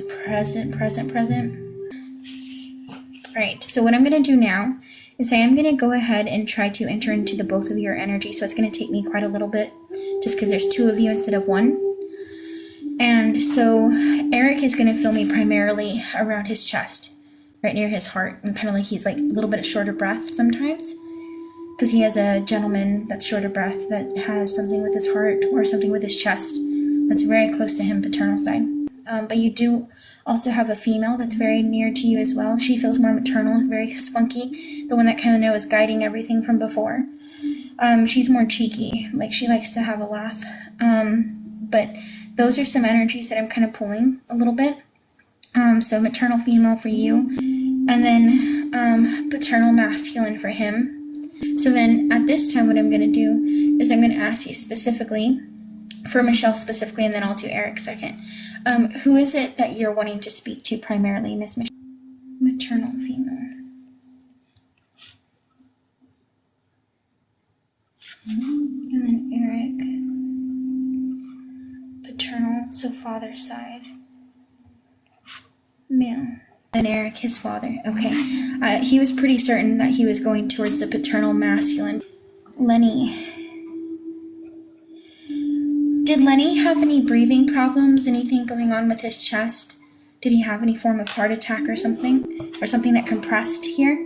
is present. Alright, so what I'm going to do now is I am going to go ahead and try to enter into the both of your energy. So it's going to take me quite a little bit just because there's 2 of you instead of 1. And so Eric is going to feel me primarily around his chest, right near his heart, and kind of like he's like a little bit short of breath sometimes because he has a gentleman that's short of breath that has something with his heart or something with his chest that's very close to him, paternal side. But you do also have a female that's very near to you as well. She feels more maternal, very spunky, the one that kind of knows guiding everything from before. She's more cheeky, like she likes to have a laugh. But those are some energies that I'm kind of pulling a little bit. So maternal female for you, and then paternal masculine for him. So then at this time, what I'm going to do is I'm going to ask you specifically, for Michelle specifically, and then I'll do Eric second. Who is it that you're wanting to speak to primarily, Miss Michelle? Maternal female. And then Eric. Paternal, so father's side. Male. And Eric, his father. Okay. He was pretty certain that he was going towards the paternal masculine. Lenney. Did Lenney have any breathing problems? Anything going on with his chest? Did he have any form of heart attack or something? Or something that compressed here?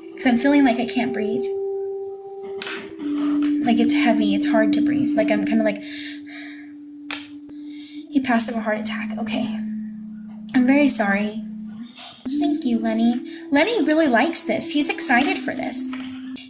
Because I'm feeling like I can't breathe. Like it's heavy, it's hard to breathe. Like I'm kind of like... He passed of a heart attack. Okay. I'm very sorry. Thank you, Lenney. Lenney really likes this. He's excited for this.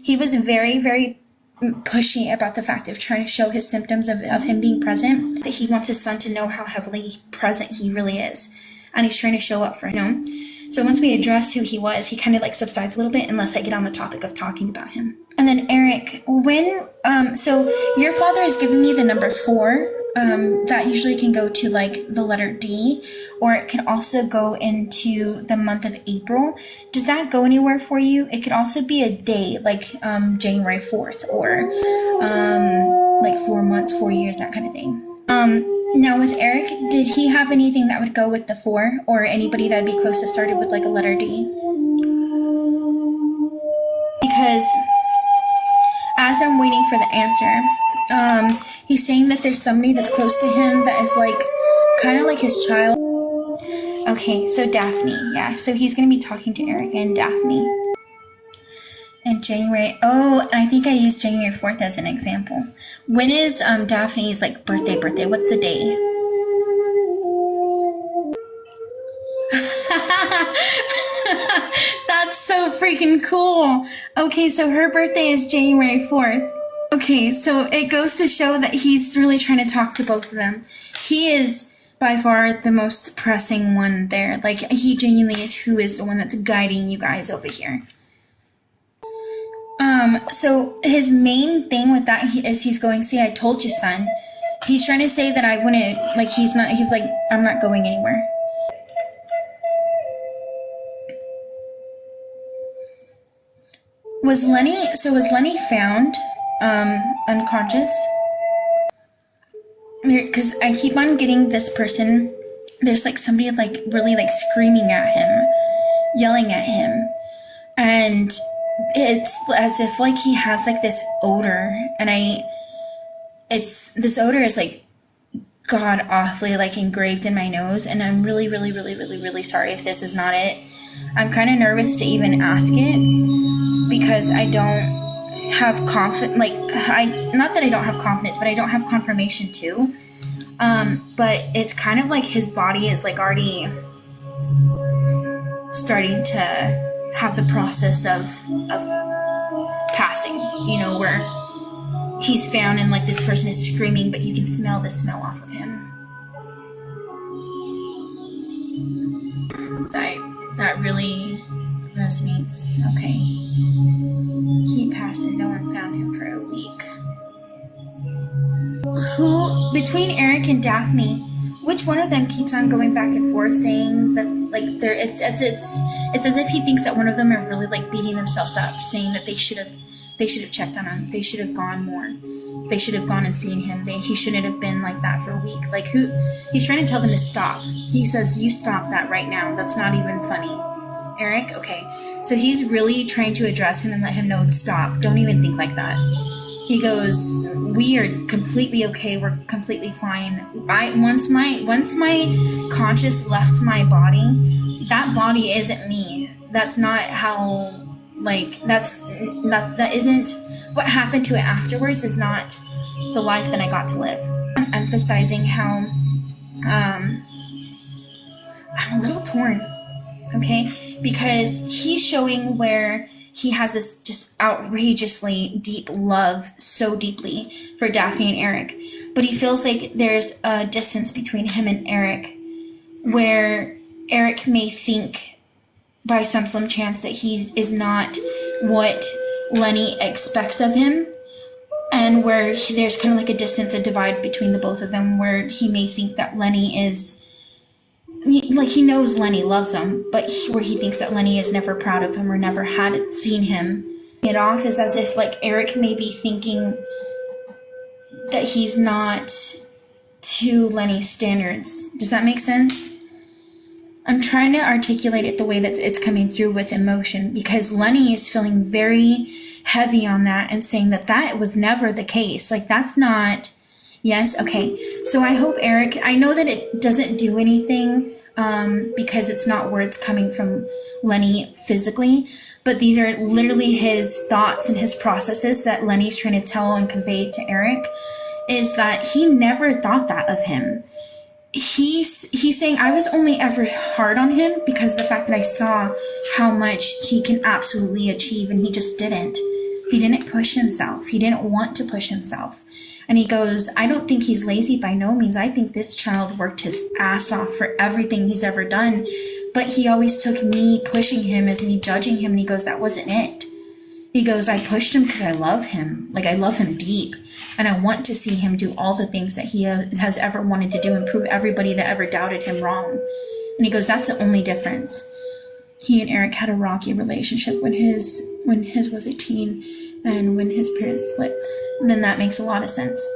He was very, very pushy about the fact of trying to show his symptoms of him being present, that he wants his son to know how heavily present he really is, and he's trying to show up for him. So once we address who he was, he kind of like subsides a little bit unless I get on the topic of talking about him. And then Eric, when so your father has given me the number 4. That usually can go to like the letter D, or it can also go into the month of April. Does that go anywhere for you? It could also be a day, like January 4th, or like 4 months, 4 years, that kind of thing. Now with Eric, did he have anything that would go with the 4, or anybody that'd be close that started with like a letter D? Because as I'm waiting for the answer, he's saying that there's somebody that's close to him that is like kind of like his child. Okay, so Daphne, yeah, so he's gonna be talking to Erica and Daphne. And January, oh, and I think I used January 4th as an example. When is Daphne's like birthday? What's the day? That's so freaking cool. Okay, so her birthday is January 4th. Okay, so it goes to show that he's really trying to talk to both of them. He is by far the most pressing one there. Like, he genuinely is who is the one that's guiding you guys over here. So his main thing with that is he's going, see, I told you, son. He's trying to say that I wouldn't, like, he's like, I'm not going anywhere. Was Lenney found unconscious? Because I keep on getting this person, there's like somebody like really like screaming at him, yelling at him, and it's as if like he has like this odor, and this odor is like god awfully like engraved in my nose, and I'm really sorry if this is not it. I'm kind of nervous to even ask it because I don't have confidence, like not that I don't have confidence, but I don't have confirmation too. But it's kind of like his body is like already starting to have the process of passing, you know, where he's found and like this person is screaming, but you can smell the smell off of him. That really resonates. Okay. He passed and no one found him for a week. Who, between Eric and Daphne, which one of them keeps on going back and forth saying that, like, it's as if he thinks that one of them are really, like, beating themselves up, saying that they should they should have checked on him. They should have gone more. They should have gone and seen him. He shouldn't have been like that for a week. Like, he's trying to tell them to stop. He says, you stop that right now. That's not even funny. Eric, okay. So he's really trying to address him and let him know to stop. Don't even think like that. He goes, we are completely okay. We're completely fine. Once my conscious left my body, that body isn't me. That's not how, like, that isn't what happened to it afterwards is not the life that I got to live. I'm emphasizing how I'm a little torn, okay? Because he's showing where he has this just outrageously deep love, so deeply, for Daphne and Eric. But he feels like there's a distance between him and Eric, where Eric may think by some slim chance that he is not what Lenney expects of him, and where there's kind of like a distance, a divide between the both of them, where he may think that Lenney is, like, he knows Lenney loves him, but where he thinks that Lenney is never proud of him or never had seen him. It off is as if, like, Eric may be thinking that he's not to Lenney's standards. Does that make sense? I'm trying to articulate it the way that it's coming through with emotion, because Lenney is feeling very heavy on that and saying that that was never the case. Like, that's not... Yes? Okay. So I hope Eric... I know that it doesn't do anything because it's not words coming from Lenney physically, but these are literally his thoughts and his processes that Lenney's trying to tell and convey to Eric, is that he never thought that of him. He's saying, I was only ever hard on him because of the fact that I saw how much he can absolutely achieve, and he just didn't. He didn't push himself. He didn't want to push himself. And he goes, I don't think he's lazy by no means. I think this child worked his ass off for everything he's ever done. But he always took me pushing him as me judging him. And he goes, that wasn't it. He goes, I pushed him because I love him. Like, I love him deep. And I want to see him do all the things that he has ever wanted to do and prove everybody that ever doubted him wrong. And he goes, that's the only difference. He and Eric had a rocky relationship when his was a teen and when his parents split. And then that makes a lot of sense.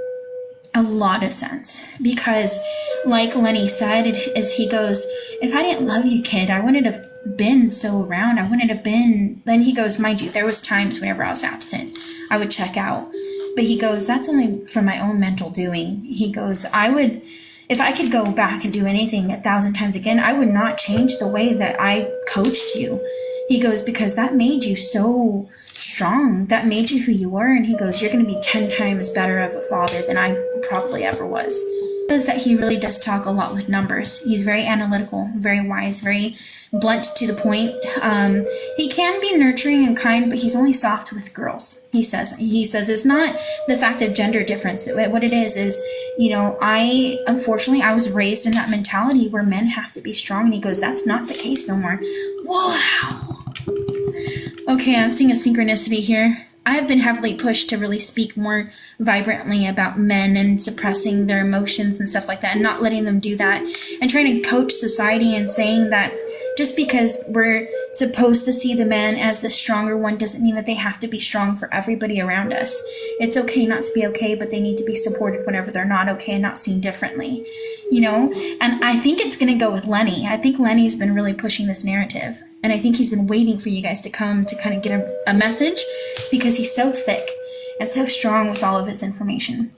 A lot of sense. Because like Lenney said, is he goes, if I didn't love you, kid, I wouldn't have been so around. I wouldn't have been... Then he goes, mind you, there was times whenever I was absent, I would check out. But he goes, that's only for my own mental doing. He goes, I would... If I could go back and do anything 1,000 times again, I would not change the way that I coached you. He goes, because that made you so strong. That made you who you were. And he goes, you're going to be 10 times better of a father than I probably ever was. He says that he really does talk a lot with numbers. He's very analytical, very wise, very blunt to the point. He can be nurturing and kind, but he's only soft with girls. He says it's not the fact of gender difference. What it is, you know, unfortunately, I was raised in that mentality where men have to be strong. And he goes, that's not the case no more. Wow. Okay, I'm seeing a synchronicity here. I have been heavily pushed to really speak more vibrantly about men and suppressing their emotions and stuff like that and not letting them do that, and trying to coach society and saying that just because we're supposed to see the man as the stronger one doesn't mean that they have to be strong for everybody around us. It's okay not to be okay, but they need to be supported whenever they're not okay and not seen differently, you know? And I think it's going to go with Lenney. I think Lenney's been really pushing this narrative. And I think he's been waiting for you guys to come to kind of get a message, because he's so thick and so strong with all of his information.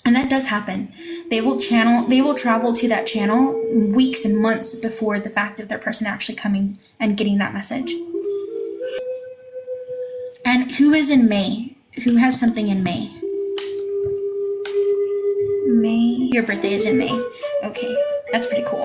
And that does happen. They will travel to that channel weeks and months before the fact of their person actually coming and getting that message. And who is in May? Who has something in May? May. Your birthday is in May. Okay, that's pretty cool.